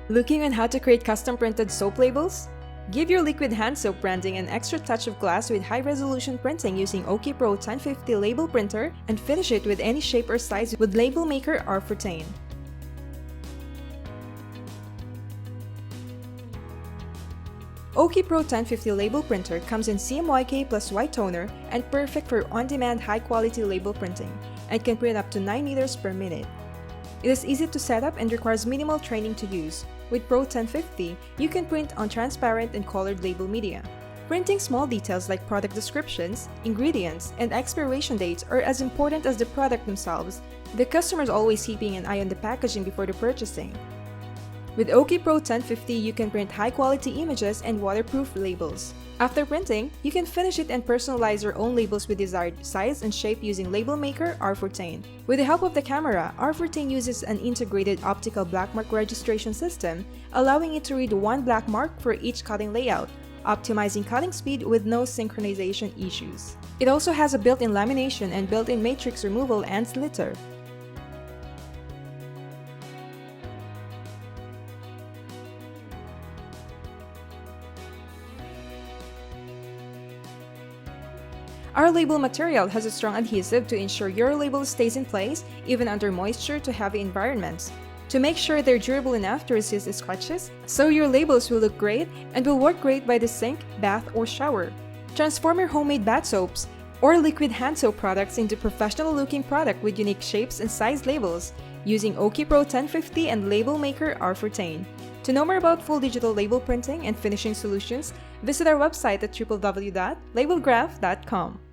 Looking on how to create custom printed soap labels? Give your liquid hand soap branding an extra touch of class with high-resolution printing using OKI Pro 1050 label printer and finish it with any shape or size with Label Maker R14. OKI Pro 1050 label printer comes in cmyk plus white toner and perfect for on-demand high-quality label printing and can print up to 9 meters per minute. It is easy to set up and requires minimal training to use. With Pro 1050, you can print on transparent and colored label media. Printing small details like product descriptions, ingredients, and expiration dates are as important as the product themselves. The customer is always keeping an eye on the packaging before the purchasing. With OKI Pro 1050, you can print high-quality images and waterproof labels. After printing, you can finish it and personalize your own labels with desired size and shape using Label Maker R14. With the help of the camera, R14 uses an integrated optical black mark registration system, allowing it to read one black mark for each cutting layout, optimizing cutting speed with no synchronization issues. It also has a built-in lamination and built-in matrix removal and slitter. Our label material has a strong adhesive to ensure your label stays in place even under moisture to heavy environments. To make sure they're durable enough to resist scratches, so your labels will look great and will work great by the sink, bath, or shower. Transform your homemade bath soaps or liquid hand soap products into professional-looking product with unique shapes and size labels using OKI Pro 1050 and Label Maker R14. To know more about full digital label printing and finishing solutions, visit our website at www.labelgraph.com.